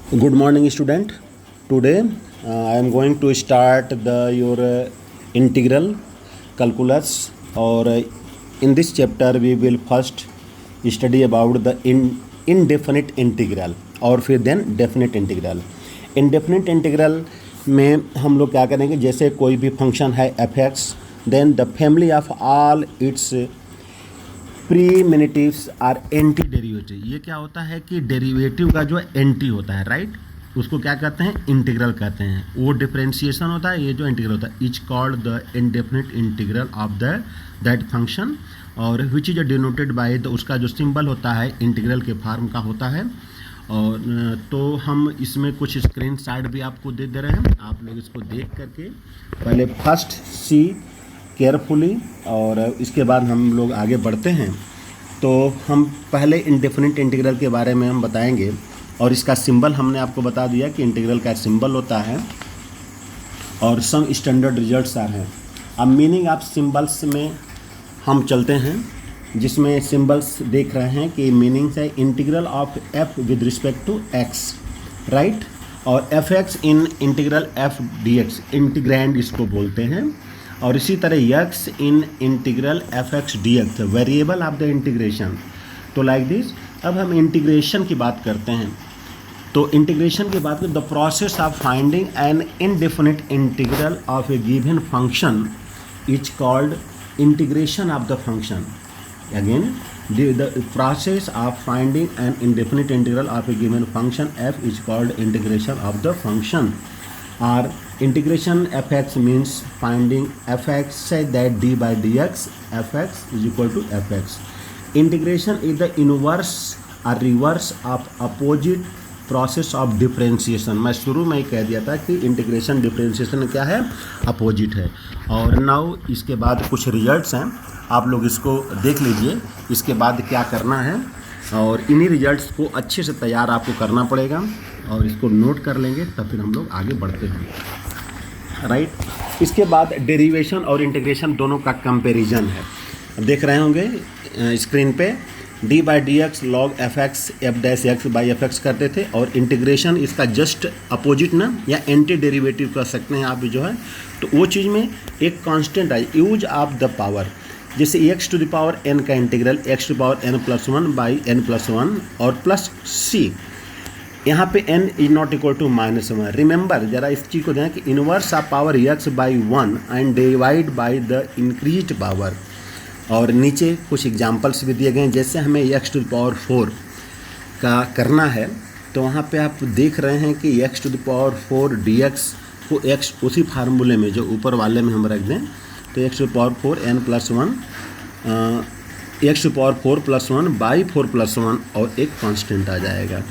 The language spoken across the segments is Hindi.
Good morning, student. Today I am going to start your integral calculus. Or in this chapter we will first study about the indefinite integral और फिर then definite integral. Indefinite integral में हम लोग क्या करेंगे, जैसे कोई भी फंक्शन है f(x), then the family of all its primitives are anti derivative. ये क्या होता है कि डेरिवेटिव का जो एंटी होता है, राइट, उसको क्या कहते हैं, इंटीग्रल कहते हैं। वो डिफरेंशिएशन होता है, ये जो इंटीग्रल होता है is called the indefinite integral of that function, और which is denoted by the, उसका जो सिंबल होता है इंटीग्रल के फॉर्म का होता है। और तो हम इसमें कुछ स्क्रीन शॉट भी आपको दे रहे हैं, आप लोग इसको देख करके पहले फर्स्ट सी केयरफुली, और इसके बाद हम लोग आगे बढ़ते हैं। तो हम पहले इंडेफिनिट इंटीग्रल के बारे में हम बताएंगे, और इसका सिंबल हमने आपको बता दिया कि इंटीग्रल का सिंबल होता है, और सम स्टैंडर्ड रिजल्ट्स आर हैं। अब मीनिंग ऑफ सिंबल्स में हम चलते हैं, जिसमें सिंबल्स देख रहे हैं कि मीनिंग्स है integral of f with respect to x, right, और f x in integral f d x, integrand इसको बोलते हैं। और इसी तरह x in integral f x d x, variable of the integration. तो लाइक दिस, अब हम इंटीग्रेशन की बात करते हैं। तो इंटीग्रेशन की बात करें, the process of finding N indefinite integral of A given function is called integration of the function. Again, the process of finding an indefinite integral of a given function f is called integration of the function. Or integration fx means finding fx such that d by dx fx is equal to fx. Integration is the inverse or reverse of opposite process of differentiation. मैं शुरू में ही कह दिया था कि इंटीग्रेशन डिफरेंशिएशन क्या है, अपोजिट है। और नाउ इसके बाद कुछ रिजल्ट्स हैं, आप लोग इसको देख लीजिए, इसके बाद क्या करना है, और इन्हीं रिजल्ट्स को अच्छे से तैयार आपको करना पड़ेगा, और इसको नोट कर लेंगे तब फिर हम लोग आगे बढ़ते हैं, राइट। इसके बाद डेरिवेशन और इंटीग्रेशन दोनों का कंपैरिजन है। देख रहे होंगे स्क्रीन पे, D by D x log F x F dash x by F x करते थे, और इंटीग्रेशन इसका जस्ट अपोजिट ना, या एंटी डेरिवेटिव कर सकते हैं आप जो है। तो वो चीज़ में एक कांस्टेंट है, यूज ऑफ द पावर, जैसे x to the power n का integral x to power n plus one by n plus one और प्लस सी, यहाँ पे n is not equal to -1। Remember जरा इस चीज़ को दें कि inverse of power x by 1 and divide by the increased power. और नीचे कुछ एग्जांपल्स भी दिए गए हैं, जैसे हमें x टू द पावर 4 का करना है, तो वहाँ पे आप देख रहे हैं कि x to the power 4 dx को x उसी फार्मूले में जो ऊपर वाले में हम रख दें, तो x to the power 4 n plus 1 x to the power 4 plus 1 by 4 plus 1, और एक कांस्टेंट आ जाएगा।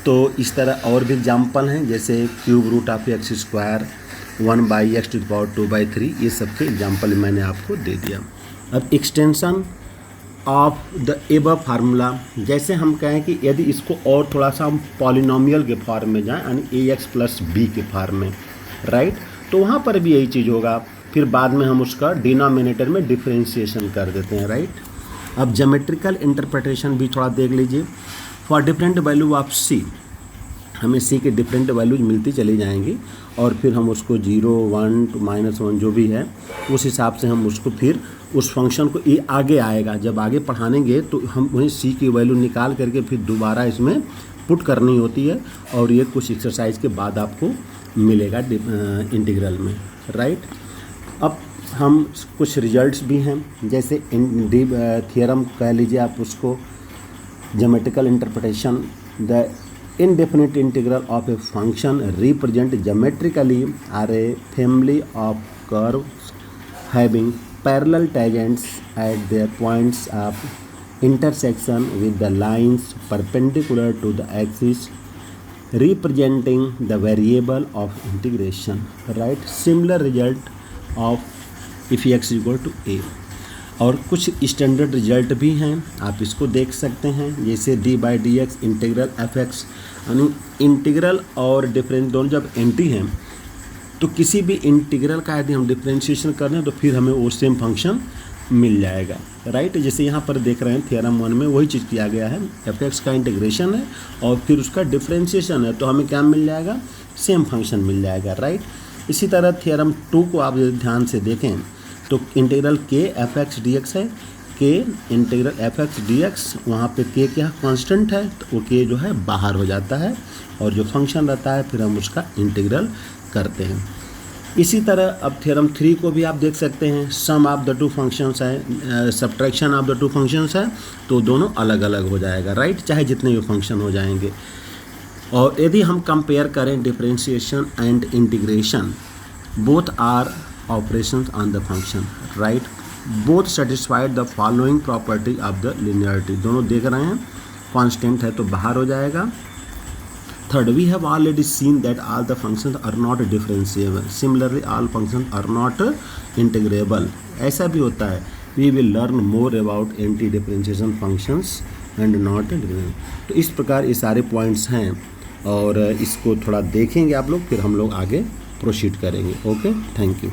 तो इस तरह और भी एग्जाम्पल हैं, जैसे cube root of x square 1 by x to the power 2 by 3, ये सब के एग्जाम्पल मैंने आपको दे दिया। अब extension of the above formula, जैसे हम कहें कि यदि इसको और थोड़ा सा हम पॉलिनोमियल के फॉर्म में जाएं, यानी ए एक्स प्लस बी के फॉर्म में, राइट, तो वहाँ पर भी यही चीज़ होगा। फिर बाद में हम उसका डिनोमिनेटर में डिफ्रेंशिएशन कर देते हैं, राइट। अब ज्योमेट्रिकल इंटरप्रिटेशन भी थोड़ा देख लीजिए। फॉर डिफरेंट वैल्यू ऑफ सी, हमें सी के डिफरेंट वैल्यूज मिलती चली जाएंगी, और फिर हम उसको 0 1 to -1 जो भी है उस हिसाब से हम उसको फिर उस फंक्शन को, ये आगे आएगा जब आगे पढ़ानेंगे तो हम वहीं सी की वैल्यू निकाल करके फिर दोबारा इसमें पुट करनी होती है, और ये कुछ एक्सरसाइज के बाद आपको मिलेगा इंटीग्रल में, राइट। अब हम कुछ रिजल्ट्स भी हैं, जैसे थियरम कह लीजिए आप उसको, geometrical interpretation, the indefinite integral of a function represent geometrically are a family of curves having parallel tangents at their points of intersection with the lines perpendicular to the axis, representing the variable of integration, right. Similar result of if x is equal to a। और कुछ स्टैंडर्ड रिजल्ट भी हैं, आप इसको देख सकते हैं, जैसे D by D x integral f x, यानी इंटीग्रल और डिफरेंस दोनों जब एंटी हैं, तो किसी भी इंटीग्रल का यदि हम डिफरेंशिएशन कर रहे हैं तो फिर हमें वो सेम फंक्शन मिल जाएगा, राइट। जैसे यहाँ पर देख रहे हैं थ्योरम 1 में वही चीज़ किया गया है, एफ का इंटीग्रेशन है और फिर उसका डिफ्रेंशिएशन है, तो हमें क्या मिल जाएगा, सेम फंक्शन मिल जाएगा, राइट। इसी तरह थ्योरम 2 को आप ध्यान से देखें तो इंटीग्रल के एफ एक्स डी एक्स है, के integral f x d x, वहाँ पर के क्या कांस्टेंट है, तो वो के जो है बाहर हो जाता है और जो फंक्शन रहता है फिर हम उसका इंटीग्रल करते हैं। इसी तरह अब थ्योरम 3 को भी आप देख सकते हैं, सम ऑफ द टू फंक्शंस है, subtraction of the two functions है, तो दोनों अलग अलग हो जाएगा, राइट, चाहे जितने भी फंक्शन हो जाएंगे। और यदि हम कंपेयर करें differentiation and integration, both are operations on the function, right, both satisfied the following property of the linearity, दोनों देख रहे हैं कांस्टेंट है तो बाहर हो जाएगा। Third, we have already seen that all the functions are not differentiable. Similarly, all functions are not integrable. ऐसा भी होता है. We will learn more about anti-differentiation functions and not integrable. तो इस प्रकार ये सारे पॉइंट्स हैं और इसको थोड़ा देखेंगे आप लोग, फिर हम लोग आगे प्रोसीड करेंगे। Okay, thank you.